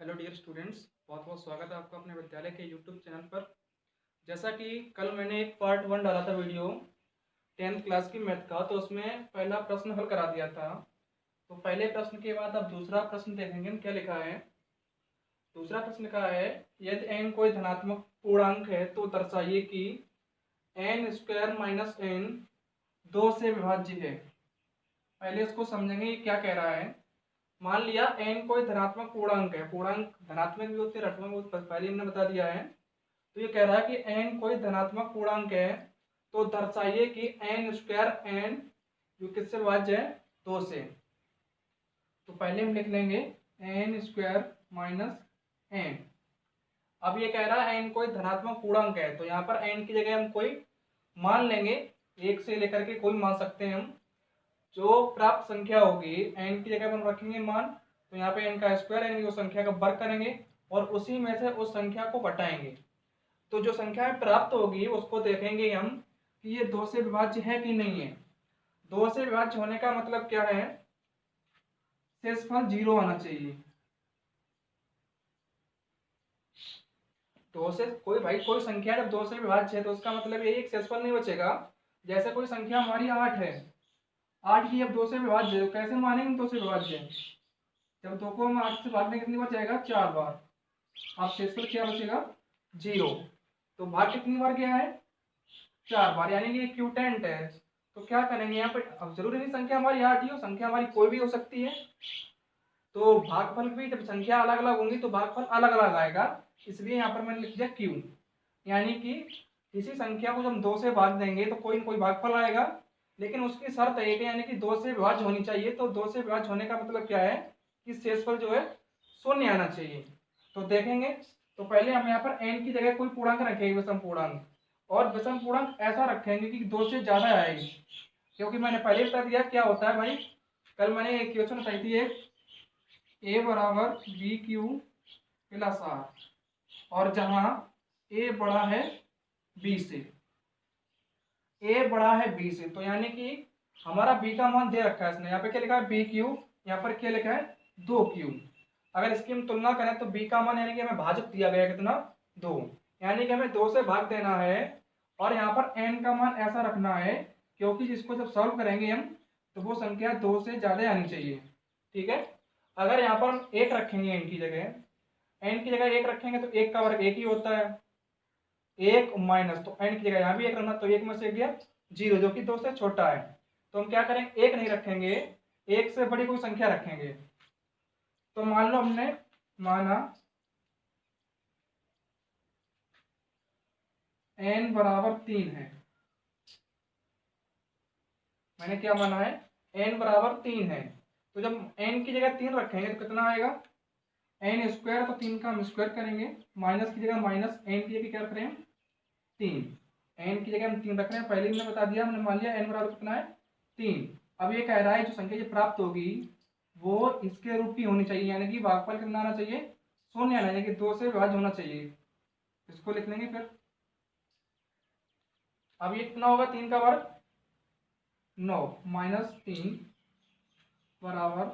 Hello dear students, बहुत बहुत स्वागत है आपका अपने विद्यालय के यूट्यूब चैनल पर। जैसा कि कल मैंने एक पार्ट 1 डाला था वीडियो 10th क्लास की मैथ का, तो उसमें पहला प्रश्न हल करा दिया था। तो पहले प्रश्न के बाद अब दूसरा प्रश्न देखेंगे हम क्या लिखा है। दूसरा प्रश्न का है, यदि n कोई धनात्मक पूर्णांक है तो दर्शाइए कि n स्क्वायर माइनस n 2 से विभाज्य है। पहले इसको समझेंगे ये क्या कह रहा है। मान लिया n कोई धनात्मक पूर्णांक है, पूर्णांक धनात्मक भी होते हैं ऋणात्मक भी होते हैं, पहले हमने बता दिया है। तो ये कह रहा है कि n कोई धनात्मक पूर्णांक है तो दर्शाइए कि n स्क्वायर n जो किससे विभाज्य है, 2 से। तो पहले हम लिख लेंगे n स्क्वायर माइनस n। अब ये कह रहा है n कोई धनात्मक पूर्णांक है, तो यहाँ पर n की जगह हम कोई मान लेंगे, 1 से लेकर के कोई मान सकते हैं हम। जो प्राप्त संख्या होगी n की जगह पर हम रखेंगे मान, तो यहाँ पे n का स्क्वायर यानी उस संख्या का वर्ग करेंगे और उसी में से उस संख्या को घटाएंगे। तो जो संख्या प्राप्त होगी उसको देखेंगे हम कि ये 2 से विभाज्य है कि नहीं है। 2 से विभाज्य होने का मतलब क्या है, शेषफल 0 आना चाहिए। 2 से कोई संख्या जब 2 से विभाज्य है तो उसका मतलब ये एक शेषफल नहीं बचेगा। जैसे कोई संख्या हमारी 8 है, 8 की अब 2 से विभाज्य है तो कैसे मानेंगे 2 से विभाज्य है। जब 2 को हम 8 से भागने कितनी बार जाएगा, 4 बार। अब शेषफल क्या बचेगा, 0। तो भाग कितनी बार गया है, 4 बार, यानी कि क्यूटेंट है। तो क्या करेंगे यहाँ पे, अब जरूरी नहीं संख्या हमारी 8 ही हो, संख्या हमारी कोई भी हो सकती है। तो भागफल भी जब संख्या अलग अलग होंगी तो भागफल अलग अलग आएगा, इसलिए यहाँ पर मैंने लिख दिया क्यू। यानी कि किसी संख्या को जब हम 2 से भाग देंगे तो कोई न कोई भागफल आएगा, लेकिन उसकी शर्त एक है, यानी कि 2 से विभाज्य होनी चाहिए। तो 2 से विभाज्य होने का मतलब क्या है कि शेषफल जो है 0 आना चाहिए। तो देखेंगे, तो पहले हम यहाँ पर n की जगह कोई पूर्णांक रखेंगे, विषम पूर्णांक, और विषम पूर्णांक ऐसा रखेंगे कि 2 से ज्यादा आएगी। क्योंकि मैंने पहले बता दिया क्या होता है भाई, कल मैंने एक क्वेश्चन बताई थी, एक a बराबर बी क्यू प्लस आर, और जहां a बड़ा है b से, a बड़ा है b से, तो यानी कि हमारा b का मान दे रखा है इसने। यहाँ पे क्या लिखा है, बी क्यू, यहाँ पर क्या लिखा है 2q। अगर इसकी हम तुलना करें तो b का मान यानी कि हमें भाजक दिया गया कितना, 2, यानी कि हमें 2 से भाग देना है। और यहाँ पर n का मान ऐसा रखना है क्योंकि जिसको जब सॉल्व करेंगे हम तो वो संख्या 2 से ज्यादा आनी चाहिए। ठीक है, अगर यहाँ पर हम 1 रखेंगे n की जगह, n की जगह 1 रखेंगे तो 1 का वर्ग 1 ही होता है, 1 माइनस, तो n की जगह यहाँ भी 1 रखना, तो 1 में से गया 0 जो कि 2 से छोटा है। तो हम क्या करेंगे, 1 नहीं रखेंगे, 1 से बड़ी कोई संख्या रखेंगे। तो मान लो हमने माना n बराबर 3 है, मैंने क्या माना है, n बराबर 3 है। तो जब n की जगह 3 रखेंगे तो कितना आएगा, n स्क्वायर, तो 3 का हम स्क्वायर करेंगे, माइनस की जगह माइनस, n की जगह क्या रख रहे हैं 3, n की जगह हम 3 रख रहे हैं। पहले हमने बता दिया, हमने मान लिया n बराबर कितना है 3। अब ये कह रहा है जो संख्या ये प्राप्त होगी वो इसके रूप की होनी चाहिए, यानी कि भागफल कितना आना चाहिए, 0 आना, यानी कि 2 से विभाज्य होना चाहिए। इसको लिख लेंगे फिर। अब ये कितना होगा, 3 का वर्ग 9 माइनस 3 बराबर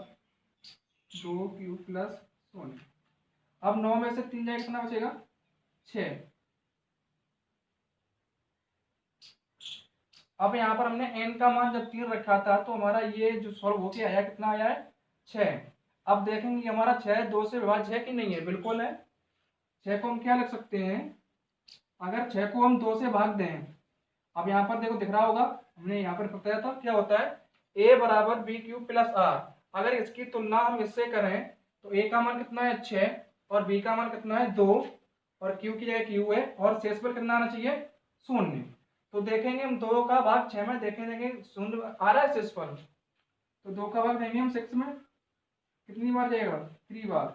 2q प्लस 0। अब 9 में से 3 जाएगा कितना बचेगा, 6। अब यहाँ पर हमने n का मान जब 3 रखा था तो हमारा ये जो सॉल्व होके आया कितना आया है, 6। अब देखेंगे कि हमारा 6 2 से विभाज्य है कि नहीं है, बिल्कुल है। 6 को हम क्या लिख सकते हैं, अगर 6 को हम 2 से भाग दें, अब यहाँ पर देखो दिख रहा होगा, हमने यहाँ पर बताया था क्या होता है, a बराबर बी क्यू प्लस आर। अगर इसकी तुलना हम इससे करें तो a का मान कितना है 6 और b का मान कितना है 2 और q की जगह q है, और शेषफल कितना आना चाहिए 0। तो देखेंगे हम 2 का भाग 6 में, देखेंगे 0 आ रहा है शेषफल, तो 2 का भाग देंगे हम 6 में, कितनी बार जाएगा 3 बार,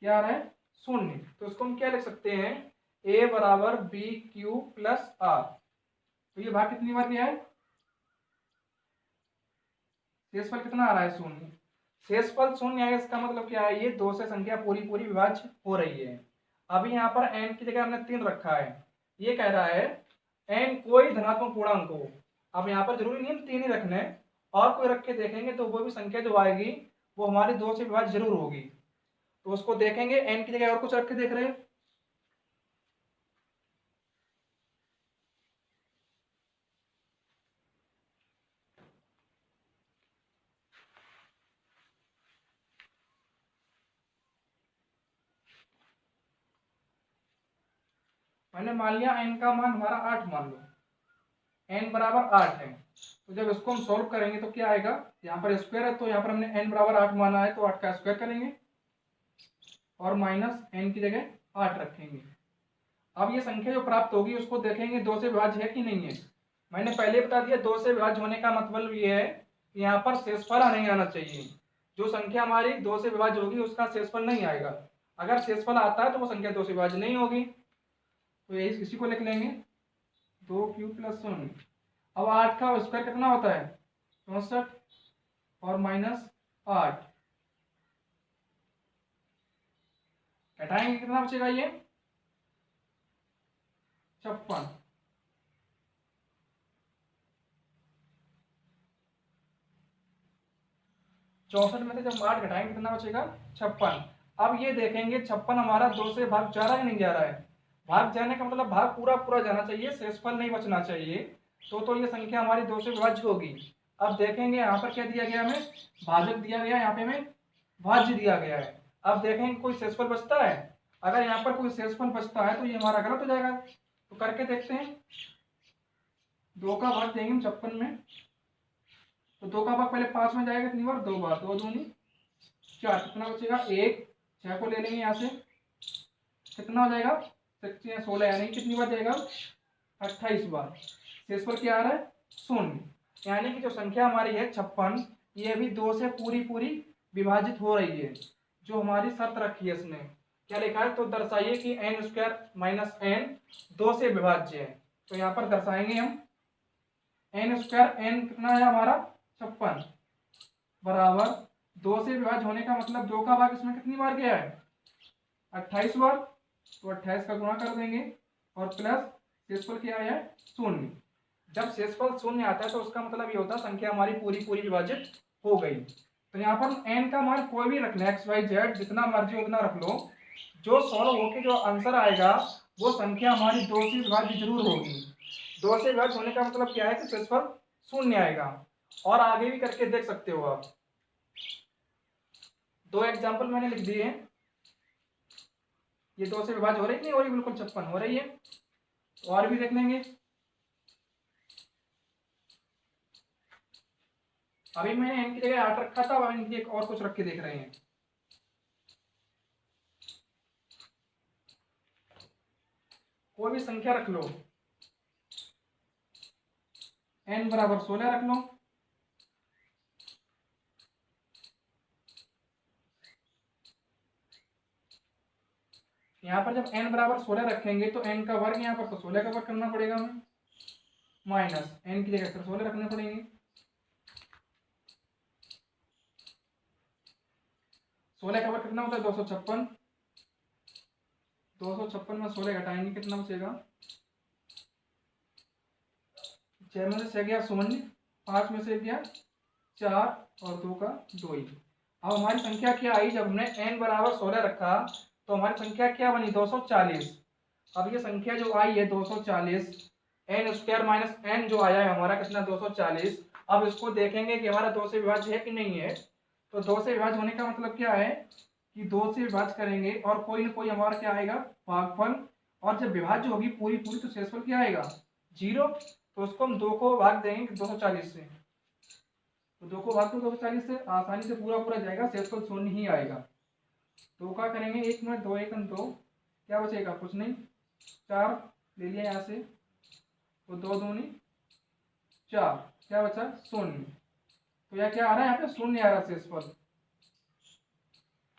क्या आ रहा है 0। तो इसको हम क्या लिख सकते हैं, a बराबर बी क्यू प्लस आर। तो ये भाग कितनी बार गया है, शेषफल कितना आ रहा है 0। शेषफल 0 आएगा, इसका मतलब क्या है, ये 2 से संख्या पूरी पूरी विभाज्य हो रही है। अभी यहाँ पर n की जगह हमने 3 रखा है, ये कह रहा है n कोई धनात्मक पूर्णांक हो। अब यहाँ पर जरूरी नहीं हम 3 ही रखने, और कोई रख के देखेंगे तो वो भी संख्या जो आएगी वो हमारी 2 से विभाज्य जरूर होगी। तो उसको देखेंगे, n की जगह और कुछ रख के देख रहे हैं। मैंने मान लिया n का मान हमारा 8 मान लो, n बराबर 8 है। तो जब इसको हम सॉल्व करेंगे तो क्या आएगा, यहाँ पर स्क्वायर है तो यहाँ पर हमने n बराबर 8 माना है तो 8 का स्क्वायर करेंगे और माइनस n की जगह 8 रखेंगे। अब ये संख्या जो प्राप्त होगी उसको देखेंगे 2 से विभाज्य है कि नहीं है। मैंने पहले बता दिया 2 से विभाज्य होने का मतलब ये है कि यहाँ पर शेषफल नहीं आना चाहिए। जो संख्या हमारी 2 से विभाज्य होगी उसका शेषफल नहीं आएगा। अगर शेषफल आता है तो वो संख्या 2 से विभाज्य नहीं होगी। तो यही इसी को लिख लेंगे 2 प्लस 0। अब 8 का स्क्वायर कितना होता है 64 और माइनस 8 घटाएंगे कितना बचेगा ये 56। 64 में से जब 8 घटाएंगे कितना बचेगा 56। अब ये देखेंगे 56 हमारा 2 से भाग जा रहा है नहीं जा रहा है। भाग जाने का मतलब भाग पूरा पूरा जाना चाहिए, शेषफल नहीं बचना चाहिए। तो ये संख्या हमारी 2 से विभाज्य होगी। अब देखेंगे यहाँ पर क्या दिया गया हमें, भाजक दिया गया, यहाँ पे हमें भाज्य दिया गया है। अब देखेंगे कोई शेषफल बचता है। अगर यहाँ पर कोई शेषफल बचता है तो ये हमारा गलत हो जाएगा। तो करके देखते हैं, 2 का भाग देंगे हम 56 में। तो 2 का भाग पहले 5 में जाएगा कितनी बार, 2 बार, 2 दूनी 4, कितना बचेगा 1। 6 को ले लेंगे यहाँ से, कितना हो जाएगा 16, यानी कितनी बार जाएगा 28 बार। शेषफल क्या आ रहा है 0। यानी कि जो संख्या हमारी है 56, ये अभी 2 से पूरी पूरी विभाजित हो रही है। जो हमारी शर्त रखी है इसमें क्या लिखा है, तो दर्शाइए कि n स्क्वायर माइनस n 2 से विभाज्य है। तो यहाँ पर दर्शाएंगे हम n स्क्वायर, n कितना है हमारा 56 बराबर 2 से विभाज्य होने का मतलब 2 का भाग इसमें कितनी बार गया है 28 बार। तो 28 का गुणा कर देंगे और प्लस शेषफल क्या आया है 0। जब शेषफल 0 आता है तो उसका मतलब ये होता है संख्या हमारी पूरी पूरी विभाजित हो गई। तो यहाँ पर n का मान कोई भी रखना है, x y z जितना मर्जी उतना रख लो। जो सॉल्व होके जो आंसर आएगा वो संख्या हमारी 2 से विभाज्य जरूर होगी। 2 से विभाज्य होने का मतलब क्या है कि शेषफल 0 आएगा। और आगे भी करके देख सकते हो आप। 2 एग्जाम्पल मैंने लिख दिए हैं। ये 2 से विभाज्य हो रही नहीं हो रही, बिल्कुल 56 हो रही है। तो और भी देख लेंगे। अभी मैंने n की जगह 8 रखा था, अब इनकी एक और कुछ रख के देख रहे हैं। कोई भी संख्या रख लो, n बराबर 16 रख लो। यहाँ पर जब n बराबर 16 रखेंगे तो n का वर्ग यहाँ पर तो 16 का वर्ग करना पड़ेगा हमें, माइनस n की जगह फिर 16 रखने पड़ेंगे। 16 का वर्ग कितना होता है 256। 256 में 16 घटाएंगे कितना बचेगा, 6 में से 6 गया 0, 5 में से गया 4 और 2 का 2 ही। अब हमारी संख्या क्या आई, जब हमने n बराबर 16 रखा तो हमारी संख्या क्या बनी 240। अब ये संख्या जो आई है 240, n स्क्वायर माइनस n जो आया है हमारा कितना 240। अब इसको देखेंगे कि हमारा 2 से विभाज्य है कि नहीं है। तो 2 से विभाज्य होने का मतलब क्या है कि 2 से विभाज्य करेंगे और कोई ना कोई हमारा क्या आएगा भागफल, और जब विभाज्य होगी पूरी पूरी तो शेषफल क्या आएगा 0। तो उसको हम 2 को भाग देंगे 240 से। तो 2 को भाग दो 240 से, आसानी से पूरा पूरा जाएगा, शेषफल 0 ही आएगा। 2 का करेंगे 1 में 2 1 2, क्या बचेगा कुछ नहीं, 4 ले लिया यहाँ से, तो 2 दूनी 4, क्या बचा 0। तो यह क्या आ रहा है यहाँ पे 0 आ रहा है शेषफल।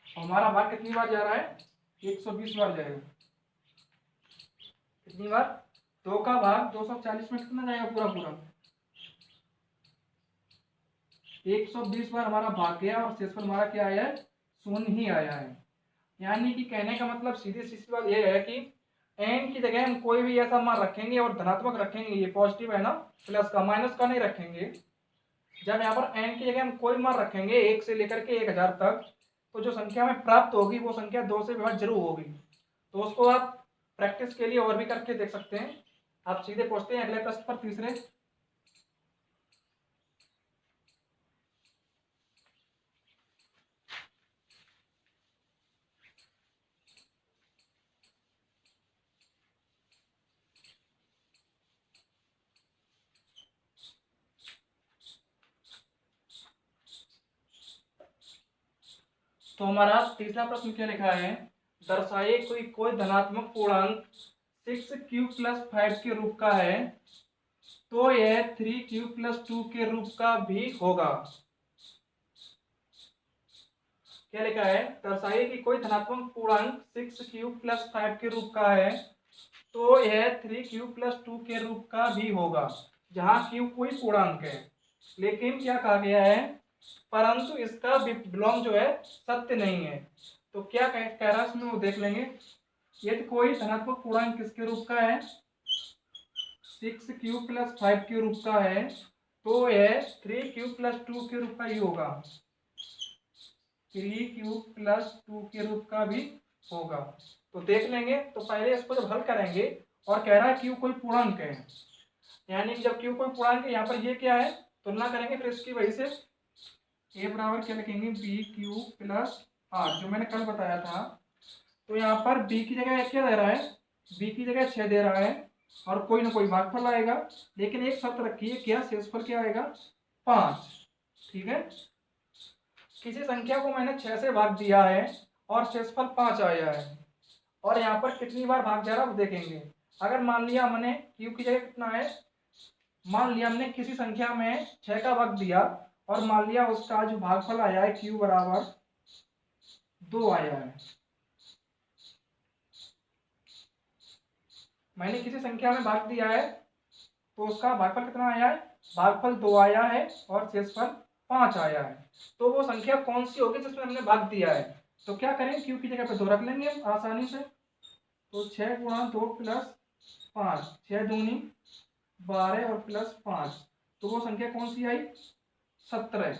हमारा भाग कितनी बार जा रहा है 120 बार जाएगा। कितनी बार, 2 का भाग 240 में कितना जाएगा पूरा पूरा 120 बार हमारा भाग गया और शेषफल हमारा क्या आया है 0 ही आया है। यानी कि कहने का मतलब सीधी सीधी बात यह है कि n की जगह हम कोई भी ऐसा मान रखेंगे और धनात्मक रखेंगे, ये पॉजिटिव है ना, प्लस का माइनस का नहीं रखेंगे। जब यहाँ पर n की जगह हम कोई मान रखेंगे 1 से लेकर के 1000 तक, तो जो संख्या हमें प्राप्त होगी वो संख्या 2 से विभाज्य जरूर होगी। तो उसको आप प्रैक्टिस के लिए और भी करके देख सकते हैं। आप सीधे पहुंचते हैं अगले प्रश्न पर, तीसरे। तो हमारा तीसरा प्रश्न क्या लिखा है, दर्शाइए कोई धनात्मक पूर्णांक 6q+5 के रूप का है तो यह 3q+2 के रूप का भी होगा। क्या लिखा है, दर्शाइए कि कोई धनात्मक पूर्णांक 6q+5 के रूप का है तो यह 3q+2 के रूप का भी होगा, जहां q कोई पूर्णांक है। लेकिन क्या कहा गया है, परंतु इसका विलोम जो है सत्य नहीं है। तो क्या कह रहा है इसमें वो देख लेंगे। यदि कोई धनात्मक पूर्णांक किसके रूप का है, 6q+5 के रूप का है तो यह 3q+2 के रूप का ही होगा, 3q+2 के रूप का भी होगा। तो देख लेंगे। तो पहले इसको जब हल करेंगे और कह रहा है q कोई पूर्णांक है, यानी कि जब q कोई पूर्णांक है, यहाँ पर ये क्या है, तुलना करेंगे फिर इसकी वजह से a बराबर क्या लिखेंगे, bq+r, जो मैंने कल बताया था। तो यहाँ पर b की जगह क्या दे रहा है, b की जगह 6 दे रहा है और कोई ना कोई भागफल आएगा। लेकिन एक शर्त रखिए, क्या शेषफल क्या आएगा, 5। ठीक है, किसी संख्या को मैंने 6 से भाग दिया है और शेषफल 5 आया है, और यहाँ पर कितनी बार भाग जा रहा है वो देखेंगे। अगर मान लिया हमने q की जगह कितना है, मान लिया हमने किसी संख्या में 6 का भाग दिया और मान लिया उसका जो भागफल आया है q बराबर 2 आया है। मैंने किसी संख्या में भाग दिया है तो उसका भागफल कितना आया है, भागफल 2 आया है और शेषफल 5 आया है। तो वो संख्या कौन सी होगी जिसमें हमने भाग दिया है। तो क्या करें, q की जगह पे 2 रख लेंगे हम आसानी से। तो 6 × 2 + 5, 6 दूनी 12 और +5, तो वो संख्या कौन सी आई, 17।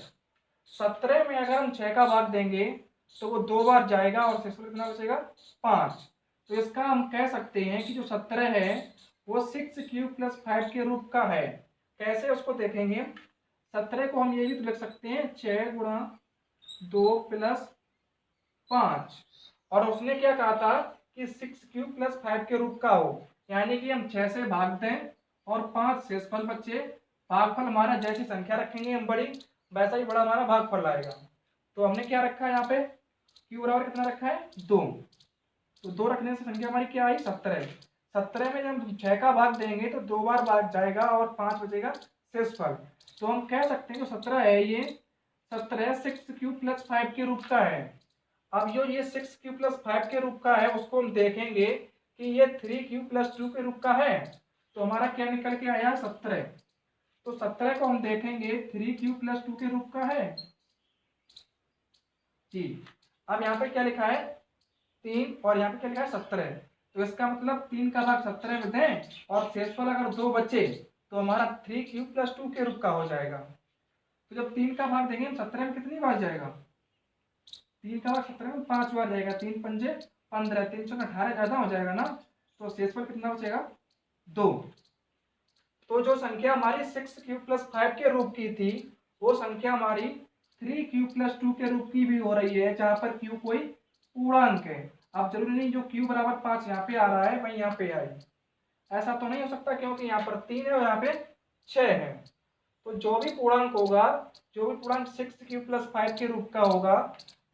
17 में अगर हम 6 का भाग देंगे तो वो 2 बार जाएगा और शेषफल कितना बचेगा, 5। तो इसका हम कह सकते हैं कि जो 17 है वो 6q+5 के रूप का है। कैसे उसको देखेंगे, 17 को हम ये भी तो लिख सकते हैं 6 × 2 + 5, और उसने क्या कहा था कि 6q+5 के रूप का हो, यानी कि हम 6 से भाग दें और 5 शेषफल बचे। भागफल हमारा जैसी संख्या रखेंगे हम बड़ी, वैसा ही बड़ा हमारा भागफल आएगा। तो हमने क्या रखा है यहाँ पे, q बराबर कितना रखा है, 2। तो 2 रखने से संख्या हमारी क्या आई, 17। 17 में जब हम 6 का भाग देंगे तो 2 बार भाग जाएगा और 5 बचेगा शेषफल। तो हम कह सकते हैं जो 17 है ये 17 6q+5 के रूप का है। अब ये 6q+5 के रूप का है उसको हम देखेंगे कि ये 3q+2 के रूप का है। तो हमारा क्या निकल के आया, 17। तो 17 को हम देखेंगे 3q+2 के रूप का है जी। अब यहाँ पे क्या लिखा है, 3, और यहाँ पे क्या लिखा है, 17। तो इसका मतलब 3 का भाग 17 में दें और शेषफल अगर 2 बचे तो हमारा 3q+2 के रूप का हो जाएगा। तो जब 3 का भाग देंगे हम 17 में कितनी बार जाएगा, 3 का भाग 17 में 5 बार जाएगा, 3 पंजे 15, 3 × 18 ज्यादा हो जाएगा ना। तो शेषफल कितना बचेगा, 2। तो जो संख्या हमारी 6q+5 के रूप की थी वो संख्या हमारी 3q+2 के रूप की भी हो रही है, जहां पर q कोई पूर्णांक है। अब जरूरी नहीं जो q बराबर 5 यहाँ पे आ रहा है वही यहाँ पे आए, ऐसा तो नहीं हो सकता, क्योंकि यहाँ पर 3 है और यहाँ पे 6 है। तो जो भी पूर्णांक होगा, जो भी पूर्णांक 6q+5 के रूप का होगा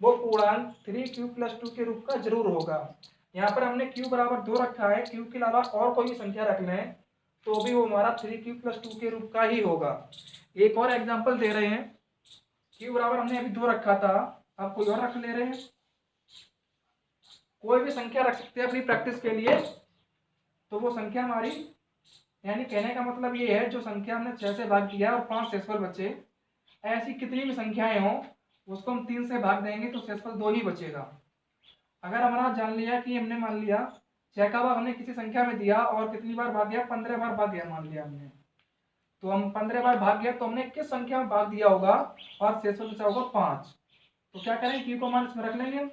वो पूर्णांक 3q+2 के रूप का जरूर होगा। यहाँ पर हमने q बराबर 2 रखा है, q के अलावा और कोई भी संख्या रख लें तो भी वो हमारा 3q+2 के रूप का ही होगा। एक और एग्जांपल दे रहे हैं, q बराबर हमने अभी 2 रखा था, अब कोई और रख ले रहे हैं, कोई भी संख्या रख सकते हैं अपनी प्रैक्टिस के लिए। तो वो संख्या हमारी, यानी कहने का मतलब ये है जो संख्या हमने 6 से भाग दिया और 5 शेषफल बचे, ऐसी कितनी भी संख्याएं हो उसको हम 3 से भाग देंगे तो शेषफल 2 ही बचेगा। अगर हमारा जान लिया कि हमने मान लिया 6 का भाग हमने किसी संख्या में दिया और कितनी बार भाग गया, 15 बार भाग गया मान लिया हमने, तो हम 15 बार भाग गया तो हमने किस संख्या में भाग दिया होगा और शेषफल बचा होगा 5। तो क्या करेंगे, क्यू का मान इसमें रख लेंगे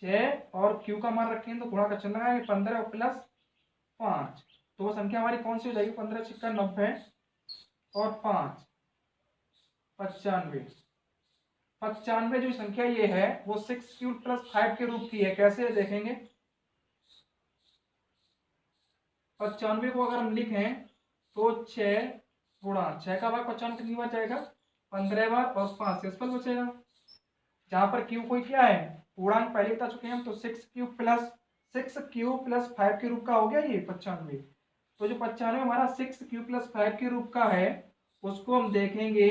6 और क्यू का मान रखेंगे तो गुणा का चिन्ह लगाएंगे 15 और प्लस 5। तो वो संख्या हमारी कौन सी हो जाएगी, 15 छिक्का 90 और 5 95। 95 जो संख्या ये है वो 6 क्यूब प्लस 5 के रूप की है। कैसे देखेंगे, 95 को अगर हम लिखें तो 6 गुणा 6 का भाग 95 कितनी बार जाएगा, 15 बार, और 5 शेषफल बचेगा। जहां पर क्यू कोई क्या है, पूर्णांक पहले बता चुके हैं हम, तो 6 क्यूब प्लस 5 के रूप का हो गया ये 95। तो जो 95 हमारा 6 क्यूब प्लस 5 के रूप का है उसको हम देखेंगे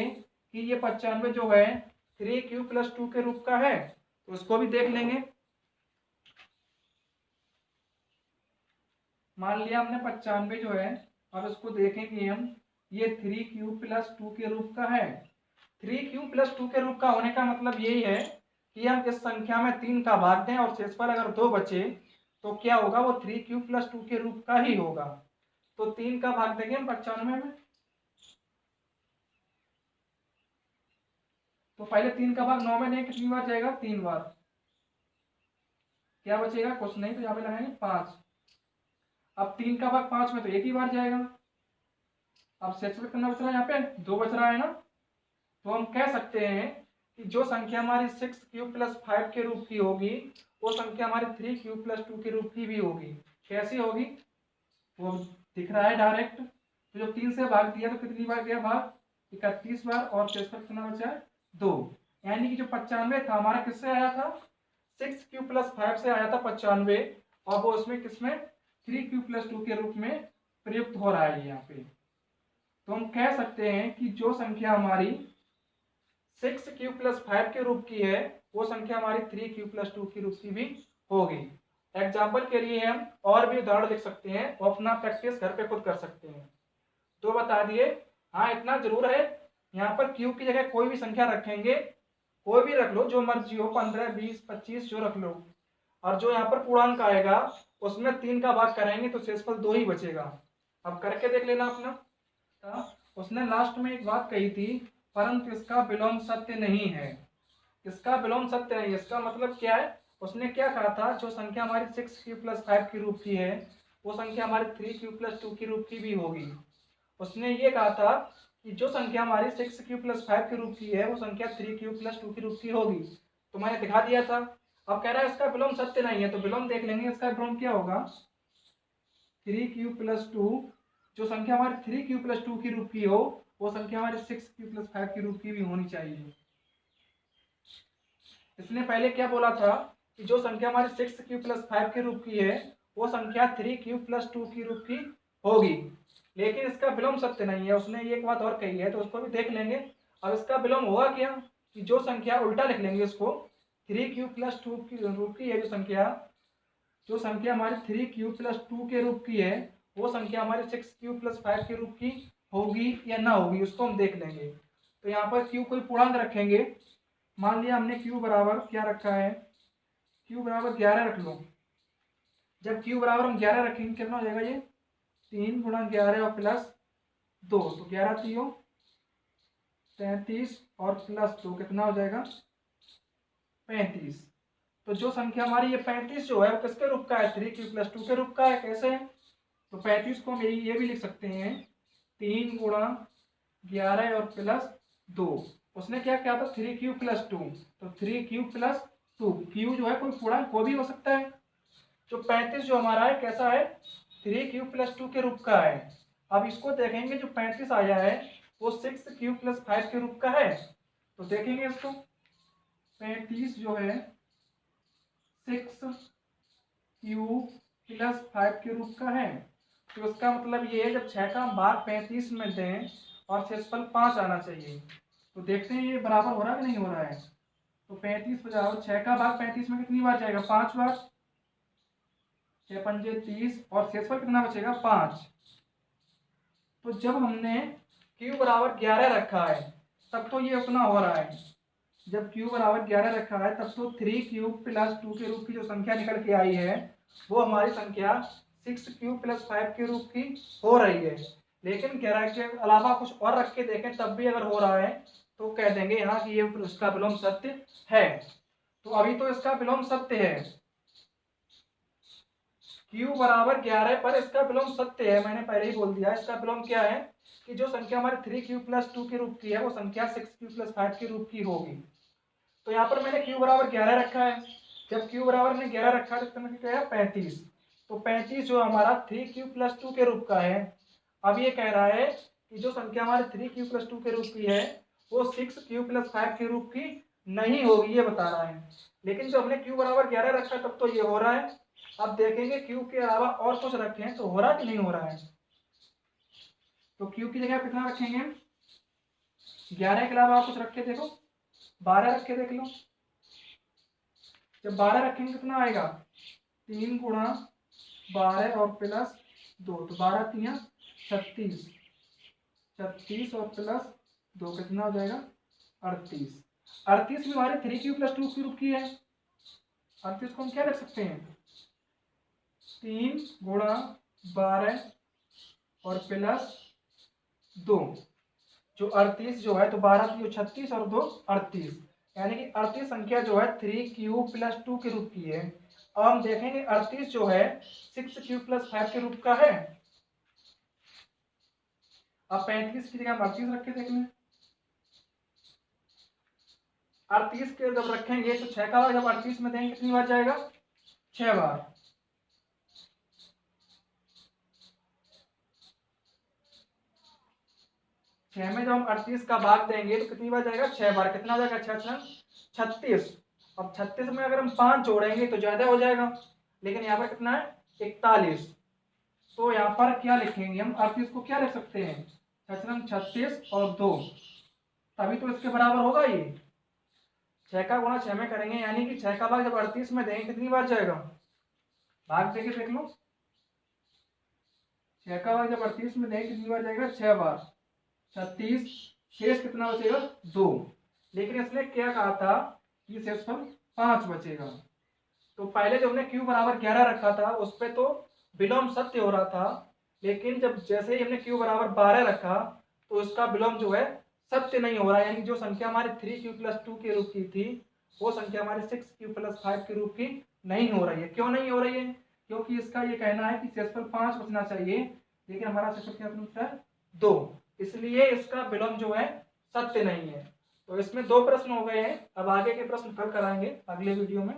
कि ये 95 जो है 3 क्यूब प्लस 2 के रूप का है, तो उसको भी देख लेंगे। मान लिया हमने 95 जो है, अब इसको देखेंगे हम, ये 3 क्यूब प्लस 2 के रूप का है। 3 क्यूब प्लस 2 के रूप का होने का मतलब यही है कि हम इस संख्या में 3 का भाग दें और शेषफल अगर 2 बचे तो क्या होगा, वो 3 क्यूब प्लस 2 के रूप का ही होगा। तो 3 का भाग देंगे हम 95 में। तो पहले 3 का भाग 9 में दें, कितनी बार जाएगा, 3 बार। क्या बचेगा, कुछ नहीं, तो यहाँ पे लगाएंगे 5। अब 3 का भाग 5 में तो एक ही बार जाएगा। अब शेषफल कितना बच रहा है, यहाँ पे 2 बच रहा है ना। तो हम कह सकते हैं कि जो संख्या हमारी 6 क्यूब प्लस 5 के रूप की होगी वो संख्या हमारी 3 क्यूब प्लस 2 के रूप की भी होगी। कैसी होगी, वो दिख रहा है डायरेक्ट। तो जब 3 से भाग दिया तो कितनी बार गया भाग, 31 बार, और शेषफल कितना बचा है, 2। यानी कि जो 95 था हमारा किससे आया था, 6 क्यूब प्लस 5 से आया था 95, और वो उसमें किसमें 3 क्यूब प्लस 2 के रूप में प्रयुक्त हो रहा है यहाँ पे। तो हम कह सकते हैं कि जो संख्या हमारी 6 क्यूब प्लस 5 के रूप की है वो संख्या हमारी 3 क्यूब प्लस 2 के रूप की भी होगी। एग्जाम्पल के लिए हम और भी उदाहरण लिख सकते हैं और अपना प्रैक्टिस घर पे खुद कर सकते हैं। तो बता दिए, हाँ इतना जरूर है, यहाँ पर क्यूब की जगह कोई भी संख्या रखेंगे, कोई भी रख लो जो मर्जी हो, 15 20 25 जो रख लो, और जो यहाँ पर पूर्णांक आएगा उसमें 3 का भाग करेंगे तो शेषफल 2 ही बचेगा। अब करके देख लेना अपना। उसने लास्ट में एक बात कही थी, परंतु इसका विलोम सत्य नहीं है। इसका विलोम सत्य नहीं, इसका मतलब क्या है, उसने क्या कहा था, जो संख्या हमारी 6 क्यूब प्लस 5 के रूप की है वो संख्या हमारी 3 क्यूब प्लस 2 के रूप की भी होगी। उसने ये कहा था कि जो संख्या हमारी 6 क्यूब प्लस 5 के रूप की है वो संख्या 3 क्यूब प्लस 2 के रूप की होगी। तो मैंने दिखा दिया था। अब कह रहा है इसका विलोम सत्य नहीं है, तो विलोम देख लेंगे। इसका विलोम क्या होगा, 3 क्यूब प्लस 2, जो संख्या हमारी 3 क्यूब प्लस 2 के रूप की हो वो संख्या हमारे 6 क्यूब प्लस 5 के रूप की भी होनी चाहिए। इसने पहले क्या बोला था कि जो संख्या हमारी 6 क्यूब प्लस 5 के रूप की है वो संख्या 3 क्यूब प्लस 2 के रूप की होगी, लेकिन इसका विलोम सत्य नहीं है। उसने एक बात और कही है तो उसको भी देख लेंगे। अब इसका विलोम होगा क्या, कि जो संख्या उल्टा लिख लेंगे इसको, 3 क्यूब प्लस 2 की रूप की है जो संख्या हमारी 3 क्यूब प्लस 2 के रूप की है वो संख्या हमारे 6 क्यूब प्लस 5 के रूप की होगी या ना होगी, उसको हम देख लेंगे। तो यहाँ पर क्यू कोई पूर्णांक रखेंगे। मान लिया हमने क्यू बराबर क्या रखा है, क्यू बराबर 11 रख लो। जब क्यू बराबर हम 11 रखेंगे कितना हो जाएगा, ये 3 गुणा 11 और प्लस 2, तो 11 3 33 और प्लस 2 कितना हो जाएगा, 35। तो जो संख्या हमारी ये 35 जो है वो किसके रूप का है, 3 क्यूब प्लस 2 के रूप का है। कैसे है, तो 35 को हम ये भी लिख सकते हैं 3 गुणा 11 और प्लस 2। उसने क्या किया था, 3 क्यूब प्लस 2, तो 3 क्यूब प्लस 2, क्यू जो है कोई पूर्णांक को भी हो सकता है। जो 35 जो हमारा है कैसा है, 3 क्यूब प्लस 2 के रूप का है। अब इसको देखेंगे, जो 35 आया है वो 6 क्यूब प्लस 5 के रूप का है। तो देखेंगे इसको, 35 जो है 6 क्यूब प्लस 5 के रूप का है। तो इसका मतलब ये है जब 6 का भाग 35 में दें और शेषफल 5 आना चाहिए। तो देखते हैं ये बराबर हो रहा है कि नहीं हो रहा है। तो 35 बजाओ, 6 का भाग 35 में कितनी बार जाएगा, 5 बार, 6 पंजे 30, और शेषफल कितना बचेगा, 5। तो जब हमने q बराबर 11 रखा है तब तो ये उतना हो रहा है। जब q बराबर 11 रखा है तब तो 3 क्यूब प्लस 2 के रूप की जो संख्या निकल के आई है वो हमारी संख्या 6 क्यूब प्लस 5 के रूप की हो रही है। लेकिन कह रहा है कि अलावा कुछ और रख के देखें तब भी अगर हो रहा है तो कह देंगे यहाँ कि ये इसका विलोम सत्य है। तो अभी तो इसका विलोम सत्य है, q बराबर 11 पर इसका विलोम सत्य है। मैंने पहले ही बोल दिया इसका विलोम क्या है कि जो संख्या हमारे 3q+2 के रूप की है वो संख्या 6q+5 के रूप की होगी। तो यहाँ पर मैंने q बराबर 11 रखा है। जब q बराबर ने 11 रखा है तो मैंने क्या है 35। तो 35 जो हमारा 3q+2 के रूप का है। अब ये कह रहा है कि जो संख्या हमारे 3q+2 के रूप की है वो 6q+5 के रूप की नहीं होगी, ये बता रहा है। लेकिन जब हमने q बराबर 11 रखा तब तो ये हो रहा है। अब देखेंगे q के अलावा और कुछ रखे हैं तो हो रहा कि नहीं हो रहा है। तो q की जगह कितना रखेंगे, 11 के अलावा आप कुछ रखे देखो, 12 रखे देख लो। जब 12 रखेंगे कितना आएगा, 3 गुणा 12 और प्लस 2, तो 12 3 36, 36 और प्लस 2 कितना हो जाएगा 38। 38 भी हमारे 3q+2 के रूप की है। 38 को हम क्या रख सकते हैं, 3 गुणा 12 और प्लस 2, जो 38 जो है, तो 12 3 36 और 2 38, यानी कि 38 संख्या जो है 3q+2 के रूप की है। अब हम देखेंगे 38 जो है 6q+5 के रूप का है। अब 35 की जगह 38 रख के देख लें। 38 के जब रखेंगे तो 6 का बार जब 38 में देंगे कितनी बार जाएगा, 6 बार। छह में जब हम 38 का भाग देंगे तो कितनी बार जाएगा, 6 बार। कितना हो जाएगा, 6 36। अब 36 में अगर हम 5 जोड़ेंगे तो ज्यादा हो जाएगा, लेकिन यहाँ पर कितना है 41। तो यहाँ पर क्या लिखेंगे हम, 38 को क्या लिख सकते हैं, 36 और 2, तभी तो इसके बराबर होगा ये। 6 का गुणा 6 में करेंगे, यानी कि 6 का भाग जब 38 में देंगे कितनी बार जाएगा, भाग देके देख लो। 6 का भाग जब 38 में देंगे कितनी बार जाएगा, 6 बार। 36, शेष कितना बचेगा, 2। लेकिन इसने क्या कहा था कि शेषफल 5 बचेगा। तो पहले जो हमने q बराबर 11 रखा था उस पे तो विलोम सत्य हो रहा था, लेकिन जब जैसे ही हमने q बराबर 12 रखा तो इसका विलोम जो है सत्य नहीं हो रहा है। यानी जो संख्या हमारे 3q+2 के रूप की थी वो संख्या हमारे 6q+5 के रूप की नहीं हो रही है। क्यों नहीं हो रही है, क्योंकि इसका ये कहना है कि शेषफल 5 बचना चाहिए, लेकिन हमारा शेषफल क्या बचता है, 2, इसलिए इसका विलोम जो है सत्य नहीं है। तो इसमें 2 प्रश्न हो गए हैं। अब आगे के प्रश्न कल कराएंगे अगले वीडियो में।